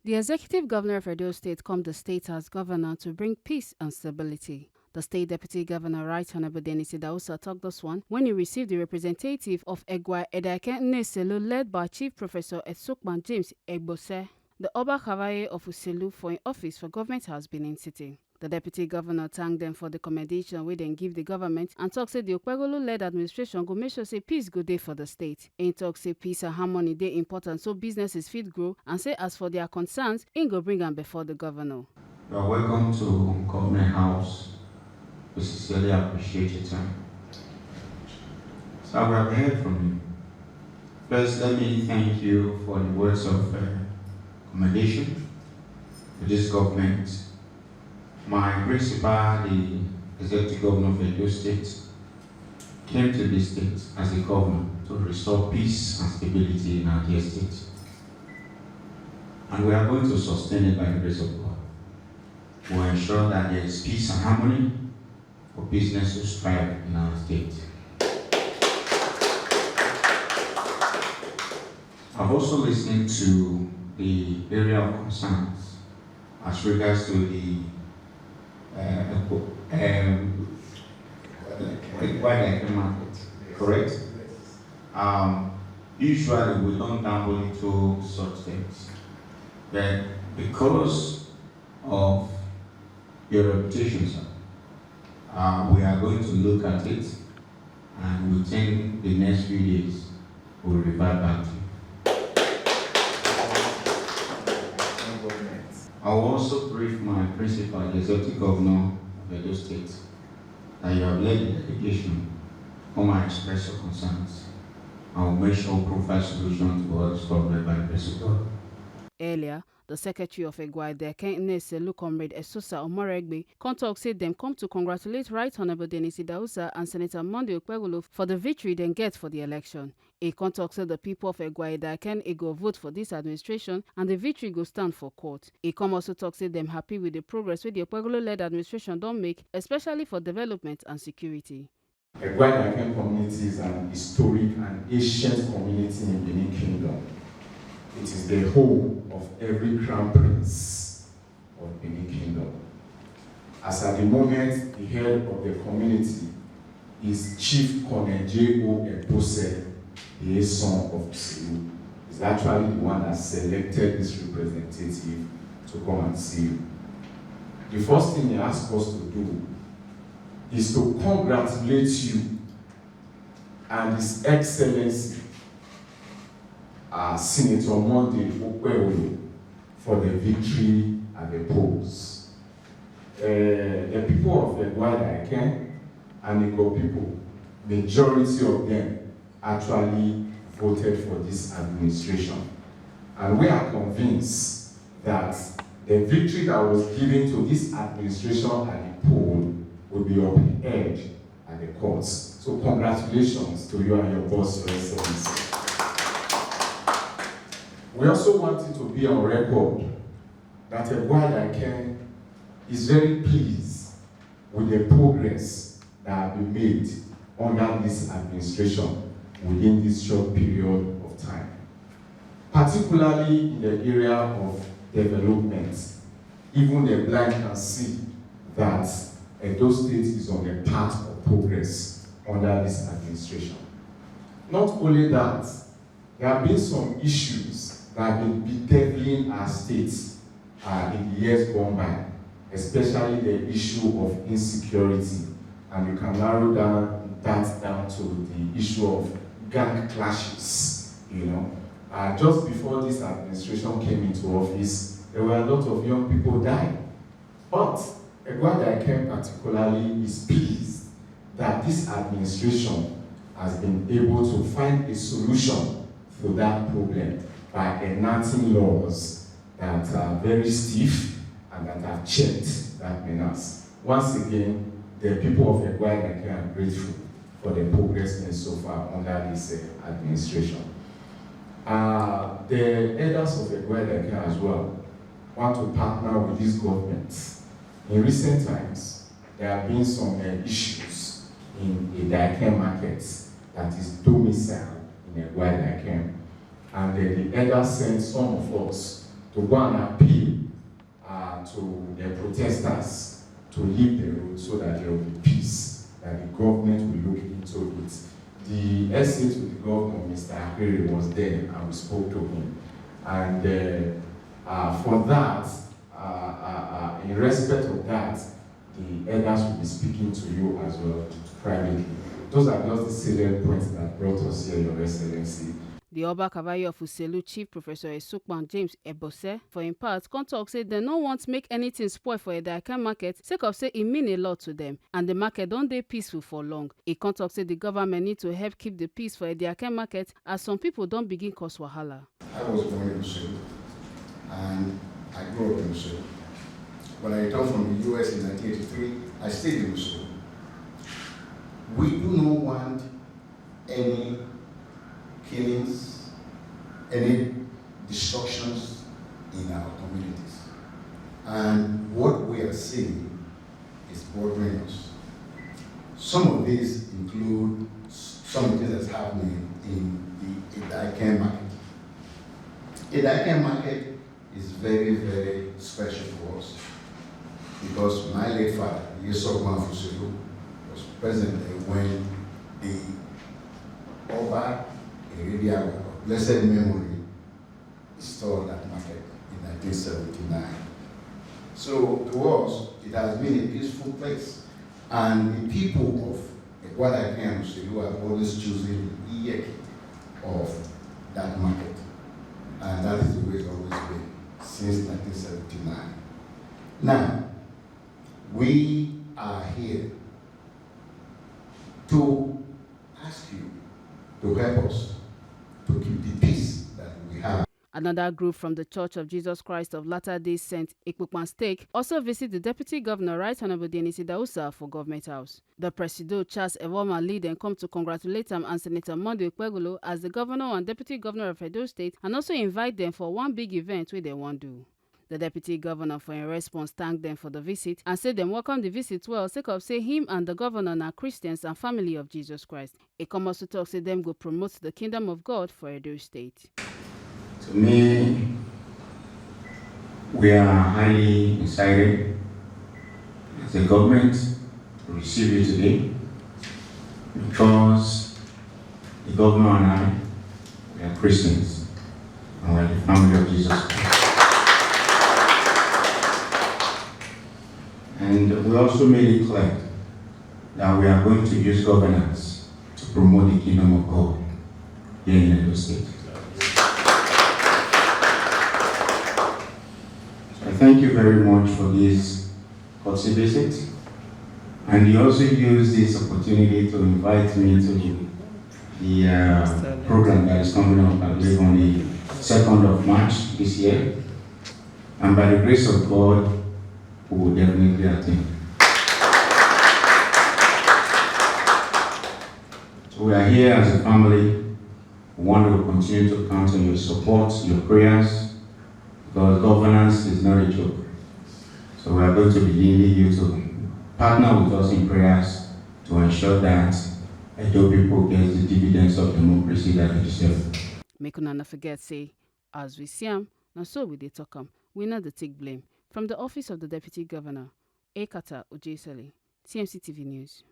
The executive governor of Edo State come the state as governor to bring peace and stability. The state deputy governor, Right Honorable Deputy Idahosa, talked this one when he received the representative of Egua Ediaken Uselu led by Chief Professor Esokman James Egbose, the Oba Kavaye of Uselu, for in office for Government House Benin City. The deputy governor thanked them for the commendation wey dem give the government and talk say the Okpegolo-led administration go make sure say peace go dey for the state. Im talk say peace and harmony dey important so businesses fit grow and say as for their concerns, im go bring am before the governor. You are welcome to Government House. We sincerely appreciate your time. So I have heard from you. First, let me thank you for the words of commendation to this government. My principal, the executive governor of Edo State, came to this state as a governor to restore peace and stability in our dear state. And we are going to sustain it by the grace of God. We will ensure that there is peace and harmony for business to thrive in our state. I've also listened to the area of concerns as regards to the Ediaken Market, correct? Usually we don't gamble into such things, but because of your reputation, sir, we are going to look at it, and within the next few days, we'll revert back to you. I will also brief my principal, the executive governor of Edo State, that you have led the delegation on my express your concerns. I will make sure we provide solutions to all this problem by the grace of God. Earlier, the secretary of Egua Ediaken Uselu, Comrade Esosa Omoregbe, talk say them come to congratulate Right Honorable Deputy Idahosa and Senator Monday Okpegolo for the victory they get for the election. A talk said the people of Egua Ediaken go vote for this administration and the victory go stand for court. A also talk say them happy with the progress with the Okpegolo-led administration don't make, especially for development and security. Egua Ediaken community is an historic and ancient community in Benin Kingdom. It is the home of every crown prince of Benin Kingdom. As at the moment, the head of the community is Chief Colonel J.O. Ebose, the son of Uselu. Is actually the one that selected this representative to come and see you. The first thing he asked us to do is to congratulate you and His Excellency Senator Monday Okpegolo for the victory at the polls. The people of Egua Ediaken and the Igbo people, majority of them actually voted for this administration. And we are convinced that the victory that was given to this administration at the poll will be upheld at the courts. So congratulations to you and your boss, Your Excellency. We also wanted to be on record that Egua Ediaken is very pleased with the progress that has been made under this administration within this short period of time. Particularly in the area of development, even the blind can see that Edo State is on the path of progress under this administration. Not only that, there have been some issues that have been bedeviling our states in the years gone by, especially the issue of insecurity. And you can narrow that down to the issue of gang clashes. Just before this administration came into office, there were a lot of young people dying. But Egua Ediaken particularly is pleased that this administration has been able to find a solution to that problem by enacting laws that are very stiff and that have checked that menace. Once again, the people of Egua Ediaken are grateful for the progress made so far under this administration. The elders of Egua Ediaken as well want to partner with this government. In recent times, there have been some issues in the Ediaken Market that is domiciled in Egua Ediaken. And the elders sent some of us to go and appeal to the protesters to leave the road so that there will be peace, that the government will look into it. The essay to the governor, Mr. Akere, was there and we spoke to him. And for that, in respect of that, the elders will be speaking to you as well privately. Those are just the salient points that brought us here, Your Excellency. The Oba Kavayo of Uselu Chief Professor Esukpan James Ebose, for in part, come talk say they no want make anything spoil for Ediaken Market, sake of say it mean a lot to them, and the market don't dey peaceful for long. He come talk say the government need to help keep the peace for Ediaken Market, as some people don't begin cause wahala. I was born in Uselu, and I grew up in Uselu. When I returned from the US in 1983, I stayed in Uselu. We do not want any killings, any destructions in our communities. And what we are seeing is bothering us. Some of these include some of the things that's happening in the Ediaken Market. Ediaken Market is very, very special for us because my late father, Uselu, was present there when the Oba Ediaken, blessed memory, installed that market in 1979. So to us, it has been a peaceful place. And the people of Egua and Uselu have always chosen the Ediaken of that market. And that is the way it's always been since 1979. Now, we are here to ask you to help us to keep the peace that we have. Another group from the Church of Jesus Christ of Latter-day Saints, Ekpokpan Stake, also visit the Deputy Governor, Right Honorable Ediaken Idahosa, for Government House. The Presido, Charles Ewoma, lead and come to congratulate him and Senator Monday Okpegolo as the Governor and Deputy Governor of Edo State, and also invite them for one big event where they want to do. The Deputy Governor, for in response, thanked them for the visit and said them welcome the visit well, sake of say him and the governor are Christians and family of Jesus Christ. He come also talk say them go promote the kingdom of God for Edo State. To me, we are highly excited as a government to receive you today because the governor and I, we are Christians and we are the family of Jesus Christ. And we also made it clear that we are going to use governance to promote the kingdom of God here in Edo State. Thank you very much for this courtesy visit. And you also use this opportunity to invite me to the program that is coming up, I believe, on the 2nd of March this year. And by the grace of God, we will definitely attend. So we are here as a family. We want to continue to count on your support, your prayers, because governance is not a joke. So we are going to be needing you to partner with us in prayers to ensure that Edo people get the dividends of democracy that they deserve. Make una not forget, say, as we see him, now so we dey talk him. We not the take blame. From the office of the Deputy Governor, Ekata Ojesele, TMC TV News.